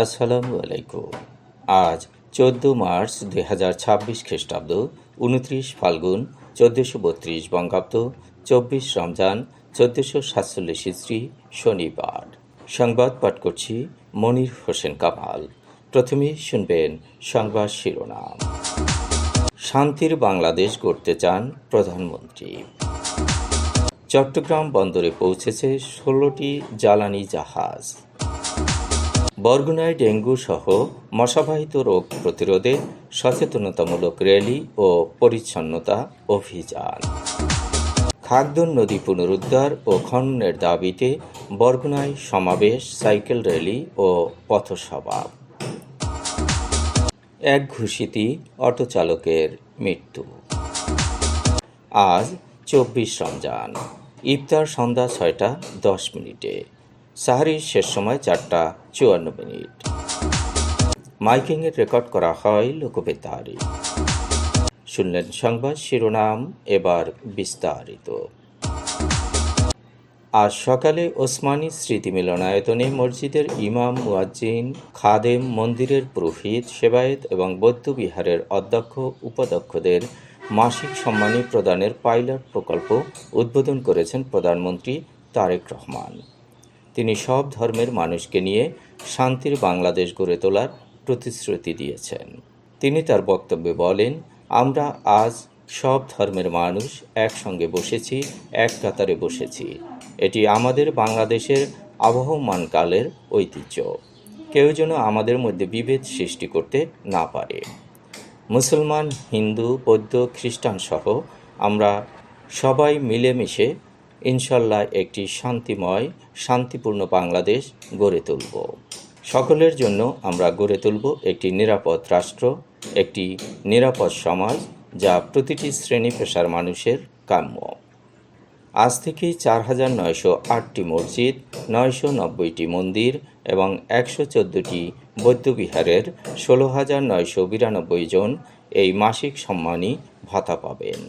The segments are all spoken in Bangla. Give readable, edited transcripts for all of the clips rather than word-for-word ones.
আসসালামু আলাইকুম। আজ 14 মার্চ 2026 খ্রিস্টাব্দ, 29 ফাল্গুন 1432 বঙ্গাব্দ, 24 রমজান 1447 ইসরি, শনিবার। সংবাদ পাঠ করছি মনির হোসেন কামাল। প্রথমেই শুনবেন সংবাদ শিরোনাম। শান্তির বাংলাদেশ গড়তে চান প্রধানমন্ত্রী। চট্টগ্রাম বন্দরে পৌঁছেছে 16টি জ্বালানি জাহাজ। বরগুনায় ডেঙ্গু সহ মশাবাহিত রোগ প্রতিরোধে সচেতনতামূলক র্যালি ও পরিচ্ছন্নতা অভিযান। খাগদন নদী পুনরুদ্ধার ও খননের দাবিতে বরগুনায় সমাবেশ, সাইকেল র্যালি ও পথসভা। এক ঘুষিতে অটো চালকের মৃত্যু। আজ 24 রমজান। ইফতার সন্ধ্যা 6টা 10 মিনিটে। সাহারির শেষ সময় 4টা 54 মিনিট। মাইকিংয়ের রেকর্ড করা হয় লোকবেতারে। শুনলেন সংবাদ শিরোনাম, এবার বিস্তারিত। আজ সকালে ওসমানী স্মৃতি মিলনায়তনে মসজিদের ইমাম, মুয়াজ্জিন, খাদেম, মন্দিরের পুরোহিত, সেবায়েত এবং বৌদ্ধ বিহারের অধ্যক্ষ উপাধ্যক্ষদের মাসিক সম্মানী প্রদানের পাইলট প্রকল্প উদ্বোধন করেছেন প্রধানমন্ত্রী তারেক রহমান। তিনি সব ধর্মের মানুষকে নিয়ে শান্তির বাংলাদেশ গড়ে তোলার প্রতিশ্রুতি দিয়েছেন। তিনি তার বক্তব্যে বলেন, আমরা আজ সব ধর্মের মানুষ একসঙ্গে বসেছি, এক কাতারে বসেছি। এটি আমাদের বাংলাদেশের আবহমানকালের ঐতিহ্য। কেউ যেন আমাদের মধ্যে বিভেদ সৃষ্টি করতে না পারে। মুসলমান, হিন্দু, বৌদ্ধ, খ্রিস্টান সহ আমরা সবাই মিলেমিশে ইনশাল্লাহ একটি শান্তিময়, শান্তিপূর্ণ বাংলাদেশ গড়ে তুলব। সকলের জন্য আমরা গড়ে তুলব একটি নিরাপদ রাষ্ট্র, একটি নিরাপদ সমাজ, যা প্রতিটি শ্রেণী পেশার মানুষের কাম্য। আজ থেকেই 4,908টি মসজিদ, 990টি মন্দির এবং 114টি বৌদ্ধবিহারের 16,992 জন এই মাসিক সম্মানী ভাতা পাবেন।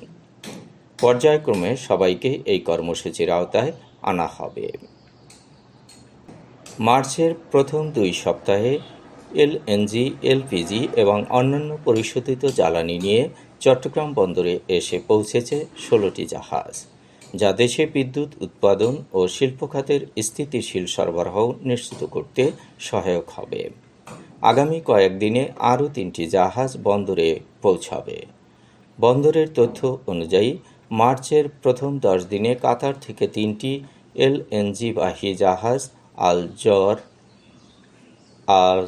পর্যায়ক্রমে সবাইকে এই কর্মসূচির আওতায় আনা হবে। মার্চের প্রথম 2 সপ্তাহে এলএনজি, এলপিজি এবং অন্যান্য পরিশোধিত জ্বালানি নিয়ে চট্টগ্রাম বন্দরে এসে পৌঁছেছে 16টি জাহাজ, যা দেশে বিদ্যুৎ উৎপাদন ও শিল্প খাতের স্থিতিশীল সরবরাহ নিশ্চিত করতে সহায়ক হবে। আগামী কয়েকদিনে আরও 3টি জাহাজ বন্দরে পৌঁছাবে। বন্দরের তথ্য অনুযায়ী মার্চের প্রথম 10 দিনে কাতার থেকে 3টি এলএনজিবাহী জাহাজ আল জর, আল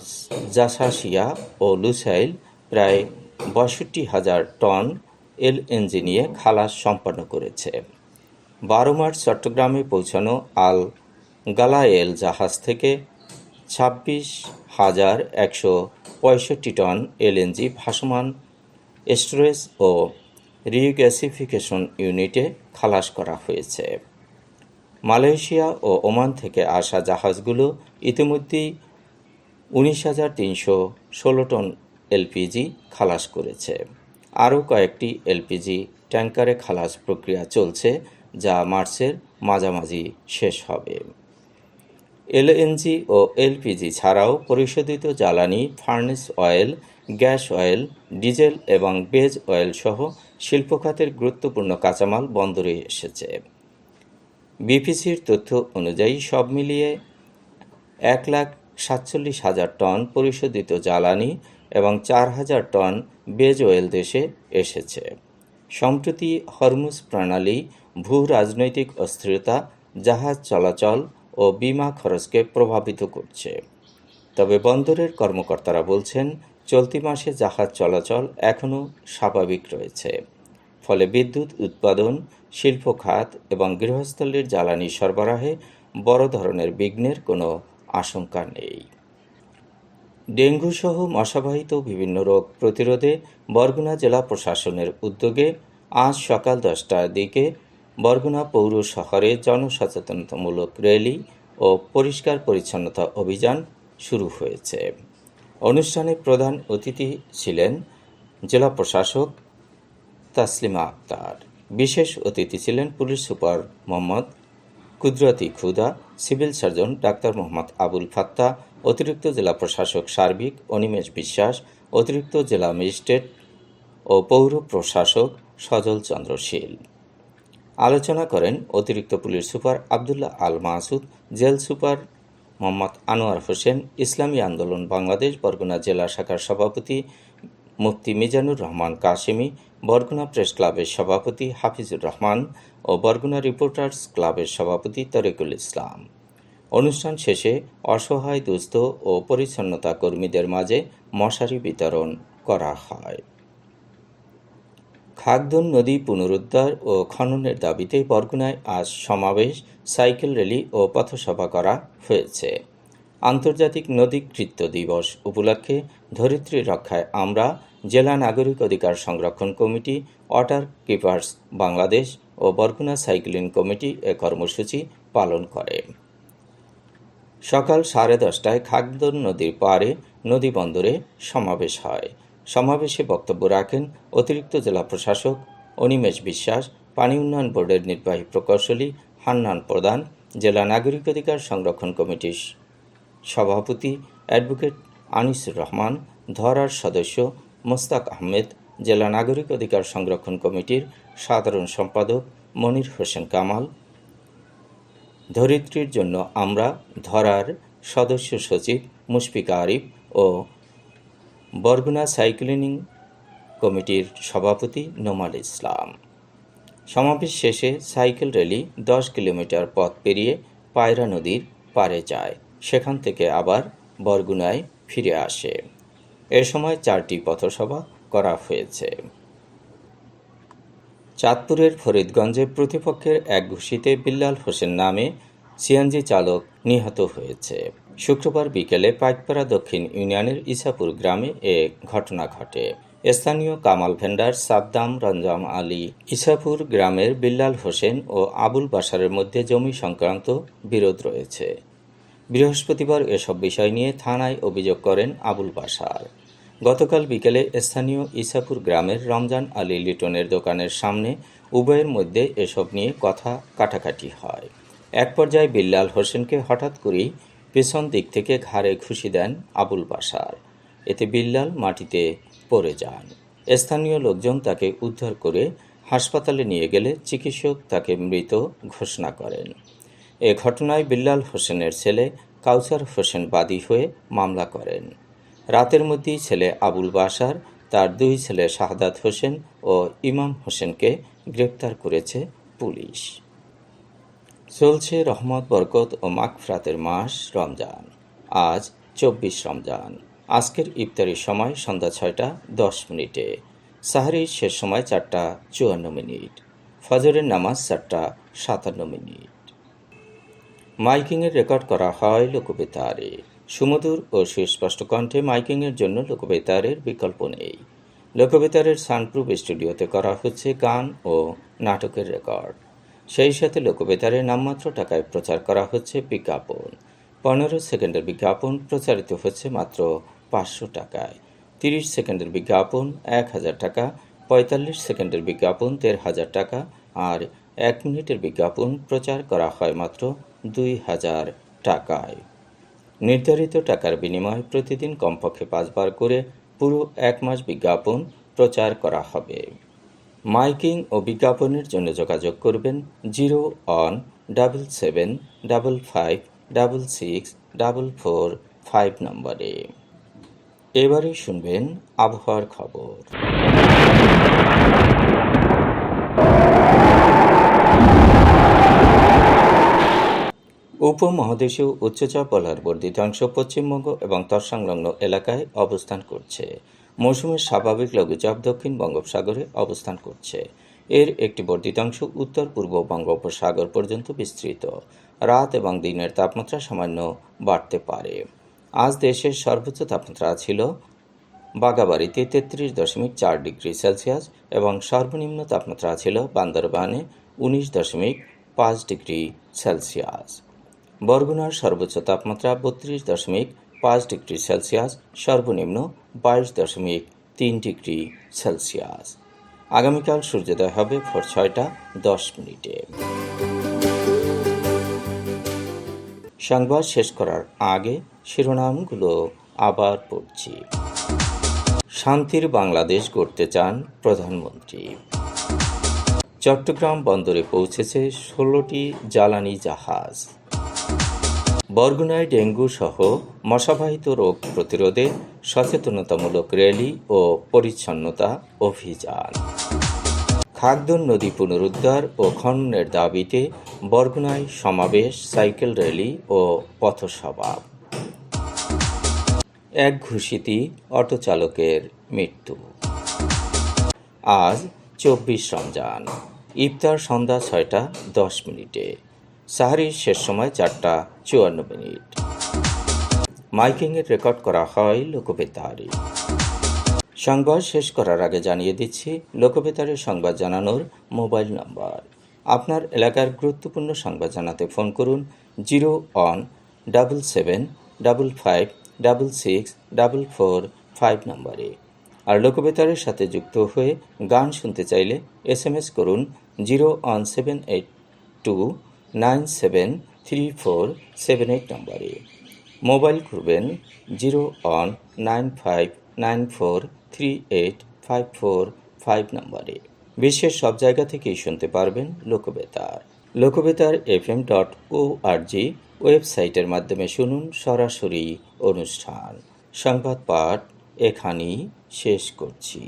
জাসাসিয়া ও লুসাইল প্রায় 62,000 টন এলএনজি নিয়ে খালাস সম্পন্ন করেছে। 12 মার্চ চট্টগ্রামে পৌঁছানো আল গালায়েল জাহাজ থেকে 26,165 টন এলএনজি ভাসমান স্টোরেজ ও রিগ্যাসিফিকেশন ইউনিটে খালাস করা হয়েছে। মালয়েশিয়া ও ওমান থেকে আসা জাহাজগুলো ইতিমধ্যেই 19,316 টন এলপিজি খালাস করেছে। আরও কয়েকটি এলপিজি ট্যাঙ্কারে খালাস প্রক্রিয়া চলছে, যা মার্চের মাঝামাঝি শেষ হবে। এলএনজি ও এলপিজি ছাড়াও পরিশোধিত জ্বালানি, furnace oil, gas oil, diesel এবং বেজ অয়েল সহ শিল্প খাতের গুরুত্বপূর্ণ কাঁচামাল বন্দরে এসেছে। বিপিসির তথ্য অনুযায়ী সব মিলিয়ে 1,47,000 টন পরিশোধিত জ্বালানি এবং 4,000 টন বেজ অয়েল দেশে এসেছে। সম্প্রতি হরমুজ প্রণালী ভূ রাজনৈতিক অস্থিরতা, জাহাজ চলাচল ও বিমা খরচকে প্রভাবিত করছে। তবে বন্দরের কর্মকর্তারা বলছেন, চলতি মাসে জাহাজ চলাচল এখনও স্বাভাবিক রয়েছে। ফলে বিদ্যুৎ উৎপাদন, শিল্প খাত এবং গৃহস্থলীর জ্বালানি সরবরাহে বড় ধরনের বিঘ্নের কোনো আশঙ্কা নেই। ডেঙ্গু সহ মশাবাহিত বিভিন্ন রোগ প্রতিরোধে বরগুনা জেলা প্রশাসনের উদ্যোগে আজ সকাল 10টার দিকে বরগুনা পৌর শহরে জনসচেতনতামূলক র্যালি ও পরিষ্কার পরিচ্ছন্নতা অভিযান শুরু হয়েছে। অনুষ্ঠানে প্রধান অতিথি ছিলেন জেলা প্রশাসক তাসলিমা আক্তার। বিশেষ অতিথি ছিলেন পুলিশ সুপার মোহাম্মদ কুদরতি খুদা, civil surgeon doctor Mohammad Abul Fattah, অতিরিক্ত জেলা প্রশাসক সার্বিক অনিমেষ বিশ্বাস, অতিরিক্ত জেলা ম্যাজিস্ট্রেট ও পৌর প্রশাসক সজল চন্দ্র শীল। আলোচনা করেন অতিরিক্ত পুলিশ সুপার আবদুল্লাহ আল মাসুদ, জেল সুপার মোহাম্মদ আনোয়ার হোসেন, ইসলামী আন্দোলন বাংলাদেশ বরগুনা জেলা শাখার সভাপতি মুফতি মিজানুর রহমান কাশেমি, বরগুনা প্রেস ক্লাবের সভাপতি হাফিজুর রহমান ও বরগুনা রিপোর্টার্স ক্লাবের সভাপতি তরিকুল ইসলাম। অনুষ্ঠান শেষে অসহায় দুস্থ ও পরিচ্ছন্নতা কর্মীদের মাঝে মশারি বিতরণ করা হয়। খাগদন নদী পুনরুদ্ধার ও খননের দাবিতে বরগুনায় আজ সমাবেশ, সাইকেল র্যালি ও পথসভা করা হয়েছে। আন্তর্জাতিক নদী কৃত্য দিবস উপলক্ষে ধরিত্রী রক্ষায় আমরা, জেলা নাগরিক অধিকার সংরক্ষণ কমিটি, ওয়াটার কিপার্স বাংলাদেশ ও বরগুনা সাইক্লিং কমিটি এ কর্মসূচি পালন করে। সকাল 10:30টায় খাগদন নদীর পাড়ে নদী বন্দরে সমাবেশ হয়। সমাবেশে বক্তব্য রাখেন অতিরিক্ত জেলা প্রশাসক অনিমেষ বিশ্বাস, পানি উন্নয়ন বোর্ডের নির্বাহী প্রকৌশলী হান্নান প্রধান, জেলা নাগরিক অধিকার সংরক্ষণ কমিটির সভাপতি অ্যাডভোকেট আনিসুর রহমান, ধরার সদস্য মোস্তাক আহমেদ, জেলা নাগরিক অধিকার সংরক্ষণ কমিটির সাধারণ সম্পাদক মনির হোসেন কামাল, ধরিত্রীর জন্য আমরা ধরার সদস্য সচিব মুশফিকা আরিফ ও বরগুনা সাইক্লিং কমিটির সভাপতি নোমাল ইসলাম। সমাবেশ শেষে সাইকেল র্যালি 10 কিলোমিটার পথ পেরিয়ে পায়রা নদীর পাড়ে যায়, সেখান থেকে আবার বরগুনায় ফিরে আসে। এ সময় 4টি পথসভা করা হয়েছে। চাঁদপুরের ফরিদগঞ্জে প্রতিপক্ষের এক ঘুষিতে বিল্লাল হোসেন নামে সিএনজি চালক নিহত হয়েছে। শুক্রবার বিকেলে পাইকপাড়া দক্ষিণ ইউনিয়নের ইসাপুর গ্রামে এ ঘটনা ঘটে। স্থানীয় কামাল ভেন্ডার সাদ্দাম রঞ্জাম আলী ইসাপুর গ্রামের বিল্লাল হোসেন ও আবুল বাশারের মধ্যে জমি সংক্রান্ত বিরোধ রয়েছে। বৃহস্পতিবার এসব বিষয় নিয়ে থানায় অভিযোগ করেন আবুল বাশার। গতকাল বিকেলে স্থানীয় ইসাপুর গ্রামের রমজান আলী লিটনের দোকানের সামনে উভয়ের মধ্যে এসব নিয়ে কথা কাটাকাটি হয়। এক পর্যায়ে বিল্লাল হোসেনকে হঠাৎ করেই পেছন দিক থেকে ঘাড়ে ঘুষি দেন আবুল বাশার। এতে বিল্লাল মাটিতে পড়ে যান। স্থানীয় লোকজন তাকে উদ্ধার করে হাসপাতালে নিয়ে গেলে চিকিৎসক তাকে মৃত ঘোষণা করেন। এ ঘটনায় বিল্লাল হোসেনের ছেলে কাউসার হোসেন বাদী হয়ে মামলা করেন। রাতের মধ্যেই ছেলে আবুল বাশার তার 2 ছেলে শাহাদাত হোসেন ও ইমাম হোসেনকে গ্রেপ্তার করেছে পুলিশ। চলছে রহমত, বরকত ও মাগফিরাতের মাস রমজান। আজ 24 রমজান। আজকের ইফতারির সময় সন্ধ্যা 6:10। সাহরির শেষ সময় 4:54। ফজরের নামাজ 4:57। মাইকিংয়ের রেকর্ড করা হয় লোকবেতারে। সুমধুর ও সুস্পষ্ট কণ্ঠে মাইকিংয়ের জন্য লোকবেতারের বিকল্প নেই। লোকবেতারের সানপ্রুফ স্টুডিওতে করা হচ্ছে গান ও নাটকের রেকর্ড। সেই সাথে লোকবেতারে নামমাত্র টাকায় প্রচার করা হচ্ছে বিজ্ঞাপন। 15 সেকেন্ডের বিজ্ঞাপন প্রচারিত হচ্ছে মাত্র 500 টাকায়। 30 সেকেন্ডের বিজ্ঞাপন 1000 টাকা, 45 সেকেন্ডের বিজ্ঞাপন 1500 টাকা আর 1 মিনিটের বিজ্ঞাপন প্রচার করা হয় মাত্র 2000 টাকায়। নির্ধারিত টাকার বিনিময়ে প্রতিদিন কমপক্ষে 5 বার করে পুরো 1 মাস বিজ্ঞাপন প্রচার করা হবে। মাইকিং ও বিজ্ঞাপনের জন্য যোগাযোগ করবেন 01755564445 নম্বরে। এবারে শুনবেন আবহাওয়ার খবর। উপমহাদেশীয় উচ্চচাপ বলয়ের বর্ধিত অংশ পশ্চিমবঙ্গ এবং তৎসংলগ্ন এলাকায় অবস্থান করছে। মৌসুমের স্বাভাবিক লঘুচাপ দক্ষিণ বঙ্গোপসাগরে অবস্থান করছে। এর একটি বর্ধিত অংশ উত্তর পূর্ব বঙ্গোপসাগর পর্যন্ত বিস্তৃত। রাত এবং দিনের তাপমাত্রা সামান্য বাড়তে পারে। আজ দেশের সর্বোচ্চ তাপমাত্রা ছিল বাগাবাড়িতে 33.4 ডিগ্রি সেলসিয়াস এবং সর্বনিম্ন তাপমাত্রা ছিল বান্দরবানে 19.5 ডিগ্রি সেলসিয়াস। বরগুনার সর্বোচ্চ তাপমাত্রা 32.5 ডিগ্রি সেলসিয়াস, সর্বনিম্ন 22.3 ডিগ্রি সেলসিয়াস। আগামীকাল সূর্যোদয় হবে ভোর 6:10। সংবাদ শেষ করার আগে শিরোনামগুলো আবার পড়ছি। শান্তির বাংলাদেশ গড়তে চান প্রধানমন্ত্রী। চট্টগ্রাম বন্দরে পৌঁছেছে 16টি জ্বালানি জাহাজ। বরগুনায় ডেঙ্গু সহ মশাবাহিত রোগ প্রতিরোধে সচেতনতামূলক র্যালি ও পরিচ্ছন্নতা অভিযান। খাগদন নদী পুনরুদ্ধার ও খননের দাবিতে বরগুনায় সমাবেশ, সাইকেল র্যালি ও পথসভা। এক ঘুষিতে অটো চালকের মৃত্যু। আজ 24 রমজান। ইফতার সন্ধ্যা 6টা 10 মিনিটে। সাহারির শেষ সময় 4টা 54 মিনিট। মাইকিংয়ের রেকর্ড করা হয় লোকবেতারে। সংবাদ শেষ করার আগে জানিয়ে দিচ্ছি লোকবেতারে সংবাদ জানানোর মোবাইল নম্বর। আপনার এলাকার গুরুত্বপূর্ণ সংবাদ জানাতে ফোন করুন 0-7755664445 নম্বরে। আর লোকবেতারের সাথে যুক্ত হয়ে গান শুনতে চাইলে SMS করুন 01782973478 নম্বরে। মোবাইল করবেন 01959438545 নম্বরে। বিশ্বের সব জায়গা থেকেই শুনতে পারবেন লোকবেতার। লোকবেতার fm.org ওয়েবসাইটের মাধ্যমে শুনুন সরাসরি অনুষ্ঠান। সংবাদ পাঠ এখানেই শেষ করছি।